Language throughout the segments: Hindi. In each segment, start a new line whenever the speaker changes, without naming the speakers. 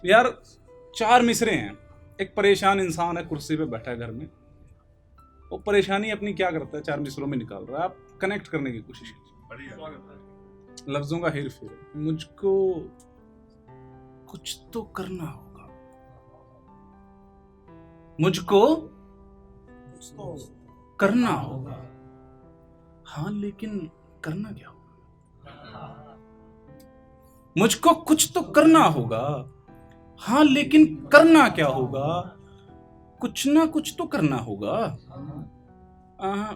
यार 4 मिसरे हैं। एक परेशान इंसान है, कुर्सी पे बैठा है घर में, वो परेशानी अपनी क्या करता है 4 मिसरों में निकाल रहा है। आप कनेक्ट करने की कोशिश कीजिए। लफ्जों का हेर फेर है। मुझको कुछ तो करना होगा, मुझको कुछ तो करना होगा। हाँ लेकिन करना क्या होगा? मुझको कुछ तो करना होगा, हाँ लेकिन करना क्या होगा? कुछ ना कुछ तो करना होगा।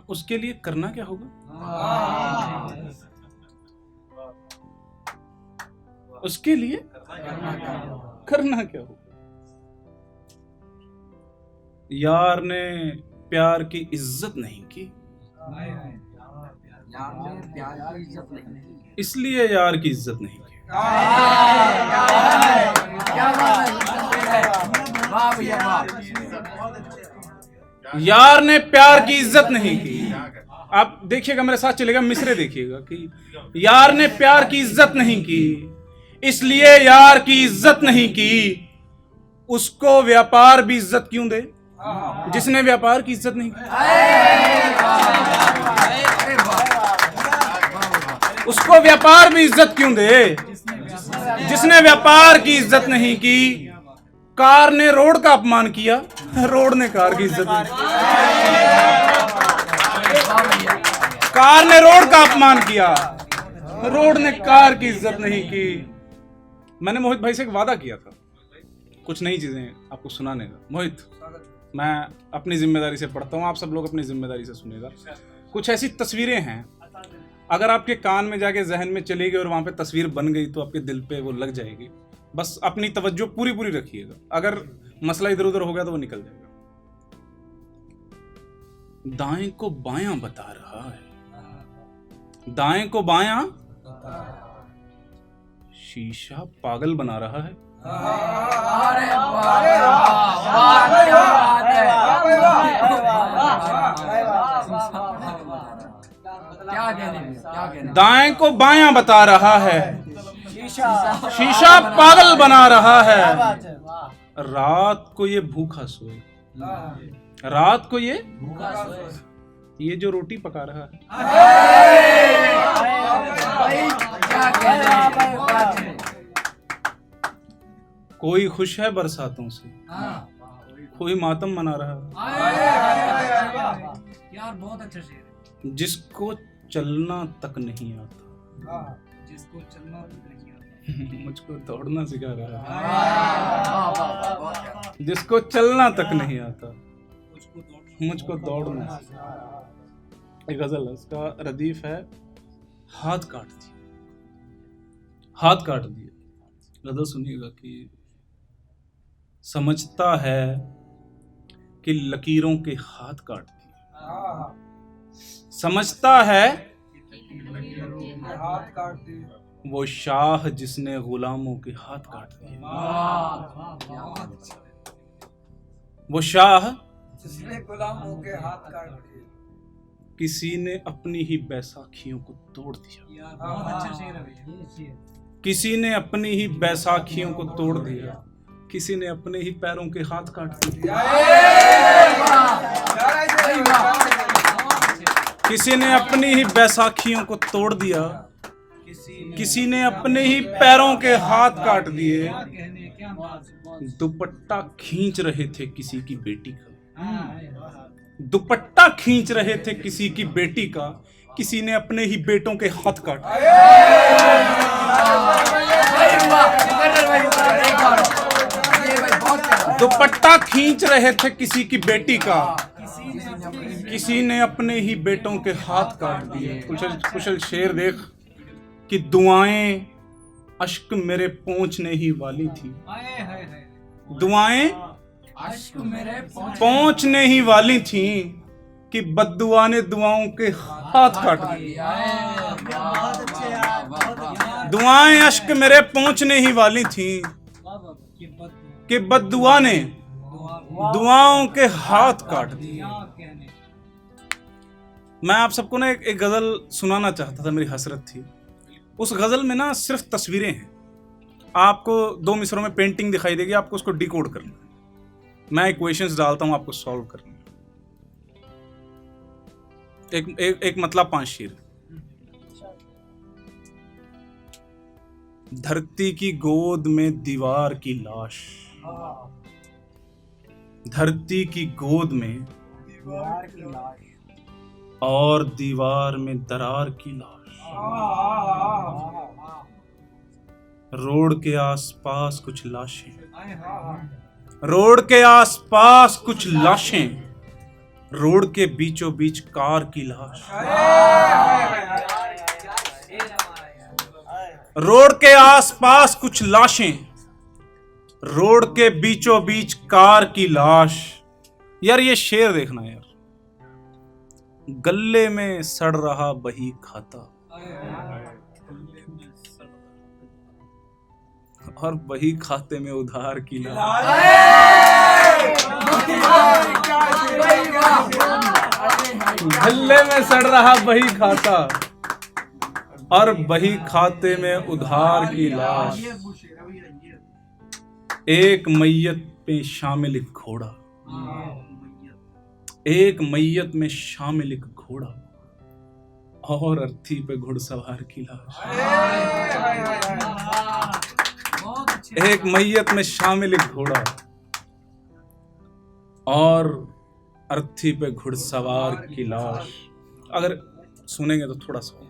उसके लिए करना क्या होगा? उसके लिए करना क्या होगा? यार ने प्यार की इज्जत नहीं की, इसलिए यार की इज्जत नहीं की। यार ने प्यार की इज्जत नहीं की। आप देखिएगा, मेरे साथ चलेगा, मिसरे देखिएगा कि यार ने प्यार की इज्जत नहीं की, इसलिए यार की इज्जत नहीं की। उसको व्यापार भी इज्जत क्यों दे जिसने व्यापार की इज्जत नहीं की? उसको व्यापार भी इज्जत क्यों दे जिसने व्यापार की इज्जत नहीं की? कार ने रोड का अपमान किया, रोड ने कार की इज्जत नहीं की। कार ने रोड का अपमान किया, रोड ने कार की इज्जत नहीं की। मैंने मोहित भाई से एक वादा किया था कुछ नई चीजें आपको सुनाने का। मोहित, मैं अपनी जिम्मेदारी से पढ़ता हूँ, आप सब लोग अपनी जिम्मेदारी से सुनेगा। कुछ ऐसी तस्वीरें हैं, अगर आपके कान में जाके जहन में चली गई और वहां पे तस्वीर बन गई तो आपके दिल पे वो लग जाएगी। बस अपनी तवज्जो पूरी पूरी रखिएगा, अगर मसला इधर उधर हो गया तो वो निकल जाएगा। दाएं को बायां बता रहा है, दाएं को बायां शीशा पागल बना रहा है। दाएं को बायां बता रहा है, शीशा पागल बना रहा है। रात को ये भूखा सोए, रात को ये जो रोटी पका रहा है। कोई खुश है बरसातों से, कोई मातम मना रहा है।
यार बहुत अच्छा शेर है।
जिसको चलना तक नहीं आता,
जिसको चलना तक नहीं आता,
मुझको दौड़ना सिखा रहा है। जिसको चलना तक नहीं आता, मुझको दौड़ना। एक गजल है, उसका रदीफ है, हाथ काट दिए, हाथ काट दिए। गजल सुनिएगा कि समझता है कि लकीरों के हाथ काट दिए, समझता है
हाथ काट दिए,
वो शाह जिसने गुलामों के हाथ काट दिए। वो शाह
जिसने गुलामों के हाथ काट दिए।
किसी ने अपनी ही बैसाखियों को तोड़ दिया।
यार बहुत अच्छा शेर है भैया।
किसी ने अपनी ही बैसाखियों को तोड़ दिया, किसी ने अपने ही पैरों के हाथ काट दिए। किसी ने अपनी ही बैसाखियों को तोड़ दिया, किसी ने अपने ही पैरों के हाथ काट दिए। दुपट्टा खींच रहे थे किसी की बेटी का, दुपट्टा खींच रहे थे किसी की बेटी का, किसी ने अपने ही बेटों के हाथ काट दिए। दुपट्टा खींच रहे थे किसी की बेटी का, किसी ने अपने ही बेटों के हाथ काट दिए। कुशल शेर देख कि दुआएं अश्क मेरे पहुंचने ही वाली थी, दुआएं
अश्क मेरे
पहुंचने ही वाली थी कि बद्दुआ ने दुआओं के हाथ काट दिए। दुआएं अश्क मेरे पहुंचने ही वाली थी कि बद्दुआ ने दुआओं के हाथ काट दिए। मैं आप सबको ना एक गजल सुनाना चाहता था, मेरी हसरत थी। उस गजल में ना सिर्फ तस्वीरें हैं, आपको 2 मिसरों में पेंटिंग दिखाई देगी, आपको उसको डिकोड करना है। मैं इक्वेशंस डालता हूं, आपको सॉल्व करना है। एक मतलब 5 शेर। धरती की गोद में दीवार की लाश, धरती की गोद में
दीवार की लाश,
और दीवार में दरार की लाश, रोड के आसपास कुछ लाशें, रोड के आसपास कुछ लाशें, रोड के बीचों बीच कार की लाश, रोड के आसपास कुछ लाशें, रोड के बीचों बीच कार की लाश। यार ये शेर देखना यार, गले में सड़ रहा बही खाता, और बही खाते में उधार की लाश। गले में सड़ रहा बही खाता, और बही खाते में उधार की लाश। एक मैयत पे शामिल एक घोड़ा, एक मैयत में शामिल एक घोड़ा, और अर्थी पे घुड़सवार की लाश। एक मैयत में शामिल एक घोड़ा, और अर्थी पे घुड़सवार की लाश। अगर सुनेंगे तो थोड़ा सा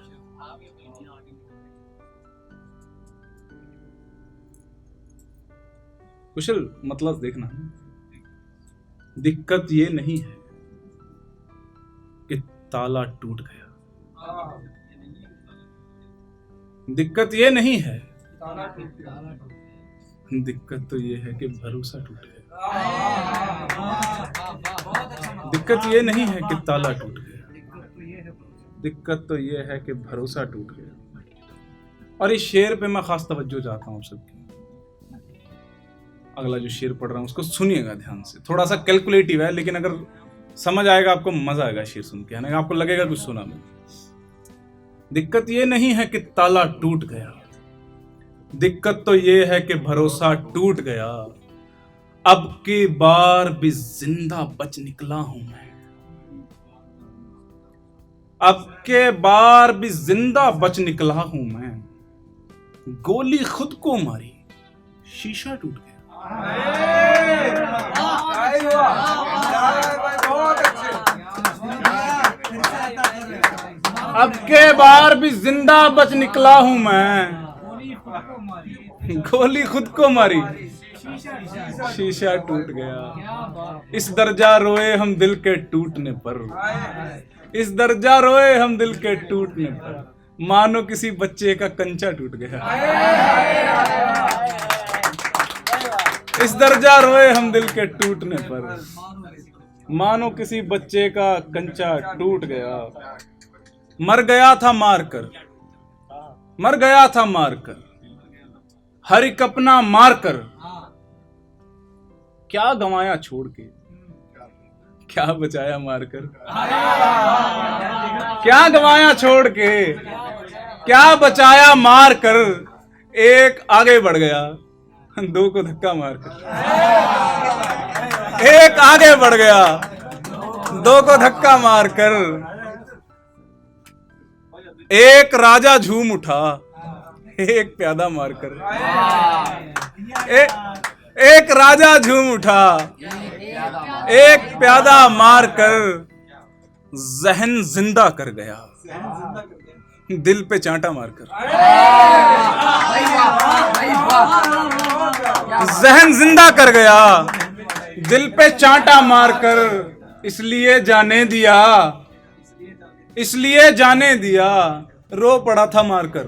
कुशल मतलब देखना। दिक्कत ये नहीं है कि ताला टूट गया, दिक्कत ये नहीं है, दिक्कत तो ये है कि भरोसा टूट गया। दिक्कत ये नहीं है कि ताला टूट गया, दिक्कत तो ये है कि भरोसा टूट गया। और इस शेर पे मैं खास तवज्जो चाहता हूँ सबकी। अगला जो शेर पढ़ रहा हूँ उसको सुनिएगा ध्यान से, थोड़ा सा कैलकुलेटिव है, लेकिन अगर समझ आएगा आपको, मजा आएगा शेर सुन के, आपको लगेगा कुछ सुना मैंने। दिक्कत ये नहीं है कि ताला टूट गया, दिक्कत तो ये है कि भरोसा टूट गया। अब की बार भी जिंदा बच निकला हूं मैं, अब के बार भी जिंदा बच निकला हूं मैं। गोली खुद को मारी, शीशा टूट गया। अब के बार भी जिंदा बच निकला हूं मैं, गोली खुद को मारी, शीशा टूट गया। इस दर्जा रोए हम दिल के टूटने पर, इस दर्जा रोए हम दिल के टूटने पर, मानो किसी बच्चे का कंचा टूट गया। इस दर्जा रोए हम दिल के टूटने पर, मानो किसी बच्चे का कंचा टूट गया। मर गया था मारकर, मर गया था मारकर, हर एक अपना मारकर, क्या गंवाया छोड़ के, क्या बचाया मारकर। क्या गंवाया छोड़ के, क्या बचाया मारकर, एक आगे बढ़ गया, दो को धक्का मारकर। एक आगे बढ़ गया, दो को धक्का मारकर। एक राजा झूम उठा, एक प्यादा मारकर। एक राजा झूम उठा, एक प्यादा मारकर, जहन जिंदा कर गया, दिल पे चांटा मारकर। जहन जिंदा कर गया, दिल पे चांटा मारकर। इसलिए जाने दिया, इसलिए जाने दिया, रो पड़ा था मारकर।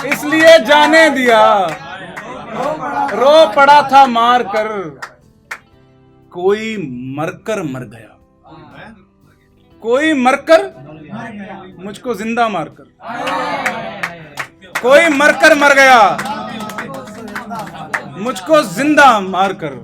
इसलिए जाने दिया, रो पड़ा था मारकर। कोई मरकर मर गया, कोई मरकर मुझको जिंदा मारकर। कोई मरकर मर गया, मुझको जिंदा मारकर।